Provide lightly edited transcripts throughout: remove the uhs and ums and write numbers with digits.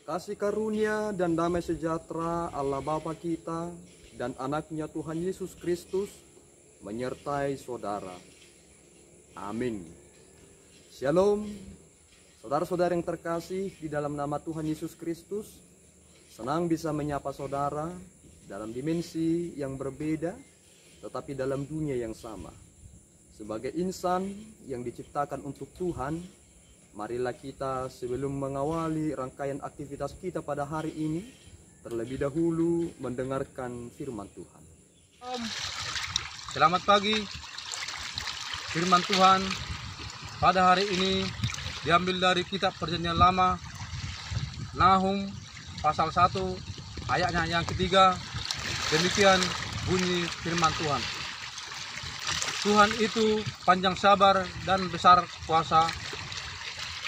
Kasih karunia dan damai sejahtera Allah Bapa kita dan anaknya Tuhan Yesus Kristus menyertai saudara. Amin. Shalom, saudara-saudara yang terkasih di dalam nama Tuhan Yesus Kristus. Senang bisa menyapa saudara dalam dimensi yang berbeda, tetapi dalam dunia yang sama. Sebagai insan yang diciptakan untuk Tuhan, marilah kita sebelum mengawali rangkaian aktivitas kita pada hari ini, terlebih dahulu mendengarkan firman Tuhan. Selamat pagi. Firman Tuhan pada hari ini diambil dari kitab Perjanjian Lama, Nahum pasal 1 ayatnya yang ketiga. Demikian bunyi firman Tuhan. Tuhan itu panjang sabar dan besar kuasa,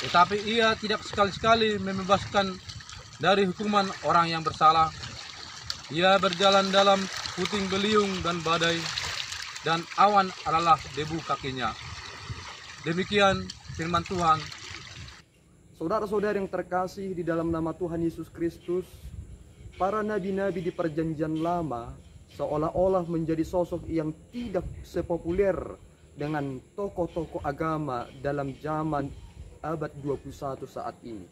tetapi Ia tidak sekali-sekali membebaskan dari hukuman orang yang bersalah. Ia berjalan dalam puting beliung dan badai, dan awan adalah debu kakinya. Demikian firman Tuhan. Saudara-saudara yang terkasih di dalam nama Tuhan Yesus Kristus, para nabi-nabi di Perjanjian Lama seolah-olah menjadi sosok yang tidak sepopuler dengan tokoh-tokoh agama dalam zaman abad 21 saat ini.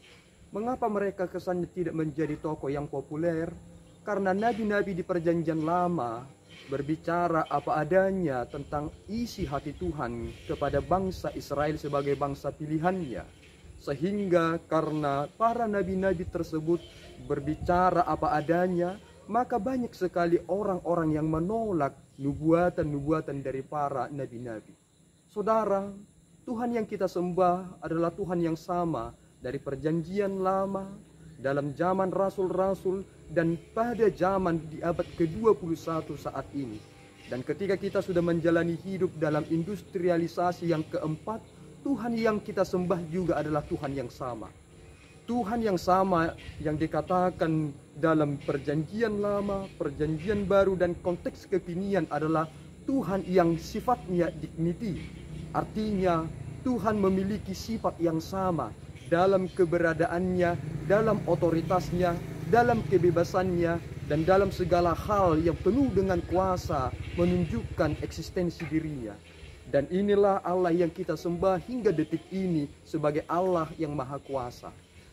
Mengapa mereka kesannya tidak menjadi tokoh yang populer? Karena nabi-nabi di Perjanjian Lama berbicara apa adanya tentang isi hati Tuhan kepada bangsa Israel sebagai bangsa pilihannya. Sehingga karena para nabi-nabi tersebut berbicara apa adanya, maka banyak sekali orang-orang yang menolak nubuatan-nubuatan dari para nabi-nabi. Saudara, Tuhan yang kita sembah adalah Tuhan yang sama dari Perjanjian Lama, dalam zaman rasul-rasul, dan pada zaman di abad ke-21 saat ini. Dan ketika kita sudah menjalani hidup dalam industrialisasi yang keempat, Tuhan yang kita sembah juga adalah Tuhan yang sama. Tuhan yang sama yang dikatakan dalam Perjanjian Lama, Perjanjian Baru, dan konteks kekinian adalah Tuhan yang sifatnya dignity. Artinya Tuhan memiliki sifat yang sama dalam keberadaannya, dalam otoritasnya, dalam kebebasannya, dan dalam segala hal yang penuh dengan kuasa menunjukkan eksistensi dirinya. Dan inilah Allah yang kita sembah hingga detik ini sebagai Allah yang Maha Kuasa.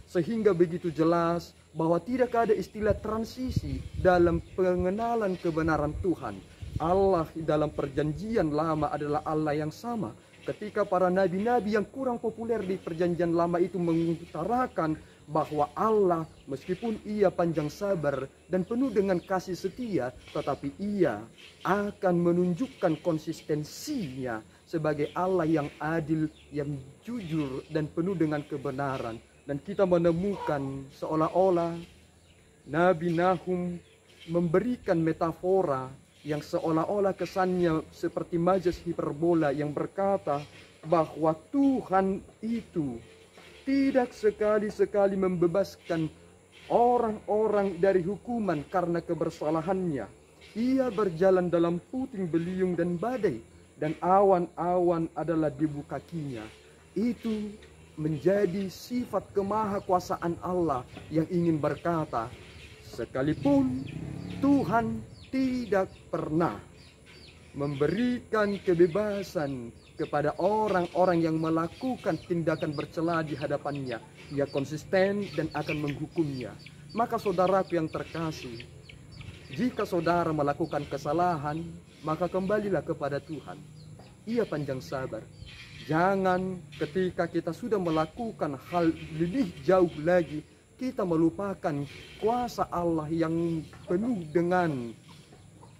Sehingga begitu jelas bahwa tidak ada istilah transisi dalam pengenalan kebenaran Tuhan. Allah dalam Perjanjian Lama adalah Allah yang sama. Ketika para nabi-nabi yang kurang populer di Perjanjian Lama itu mengutarakan bahwa Allah meskipun Ia panjang sabar dan penuh dengan kasih setia, tetapi Ia akan menunjukkan konsistensinya sebagai Allah yang adil, yang jujur, dan penuh dengan kebenaran. Dan kita menemukan seolah-olah Nabi Nahum memberikan metafora yang seolah-olah kesannya seperti majas hiperbola yang berkata bahwa Tuhan itu tidak sekali-sekali membebaskan orang-orang dari hukuman karena kebersalahannya. Ia berjalan dalam puting beliung dan badai, dan awan-awan adalah debu kakinya. Itu menjadi sifat kemahakuasaan Allah yang ingin berkata, sekalipun Tuhan tidak pernah memberikan kebebasan kepada orang-orang yang melakukan tindakan bercela di hadapannya, Ia konsisten dan akan menghukumnya. Maka saudaraku yang terkasih, jika saudara melakukan kesalahan, maka kembalilah kepada Tuhan. Ia panjang sabar. Jangan ketika kita sudah melakukan hal lebih jauh lagi, kita melupakan kuasa Allah yang penuh dengan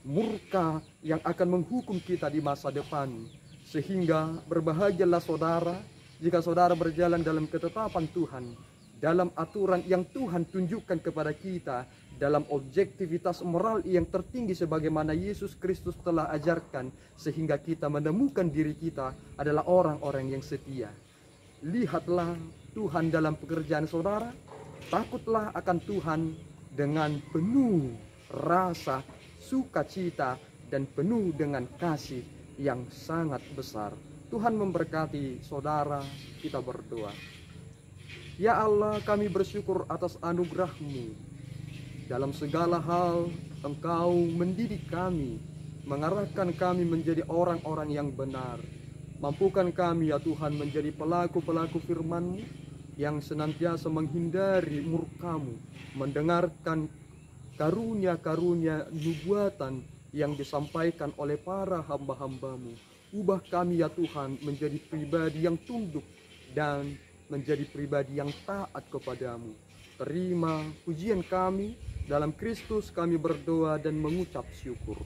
murka yang akan menghukum kita di masa depan. Sehingga berbahagialah saudara jika saudara berjalan dalam ketetapan Tuhan, dalam aturan yang Tuhan tunjukkan kepada kita, dalam objektivitas moral yang tertinggi sebagaimana Yesus Kristus telah ajarkan, sehingga kita menemukan diri kita adalah orang-orang yang setia. Lihatlah Tuhan dalam pekerjaan saudara, takutlah akan Tuhan dengan penuh rasa sukacita dan penuh dengan kasih yang sangat besar. Tuhan memberkati saudara, kita berdoa. Ya Allah, kami bersyukur atas anugerah-Mu. Dalam segala hal, Engkau mendidik kami, mengarahkan kami menjadi orang-orang yang benar. Mampukan kami ya Tuhan menjadi pelaku-pelaku firman-Mu yang senantiasa menghindari murka-Mu, mendengarkan karunia-karunia nubuatan yang disampaikan oleh para hamba-hamba-Mu. Ubah kami ya Tuhan menjadi pribadi yang tunduk dan menjadi pribadi yang taat kepadamu. Terima pujian kami, dalam Kristus kami berdoa dan mengucap syukur.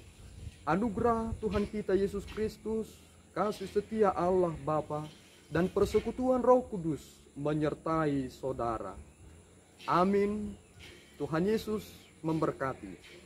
Anugerah Tuhan kita Yesus Kristus, kasih setia Allah Bapa, dan persekutuan Roh Kudus menyertai saudara. Amin. Tuhan Yesus memberkati.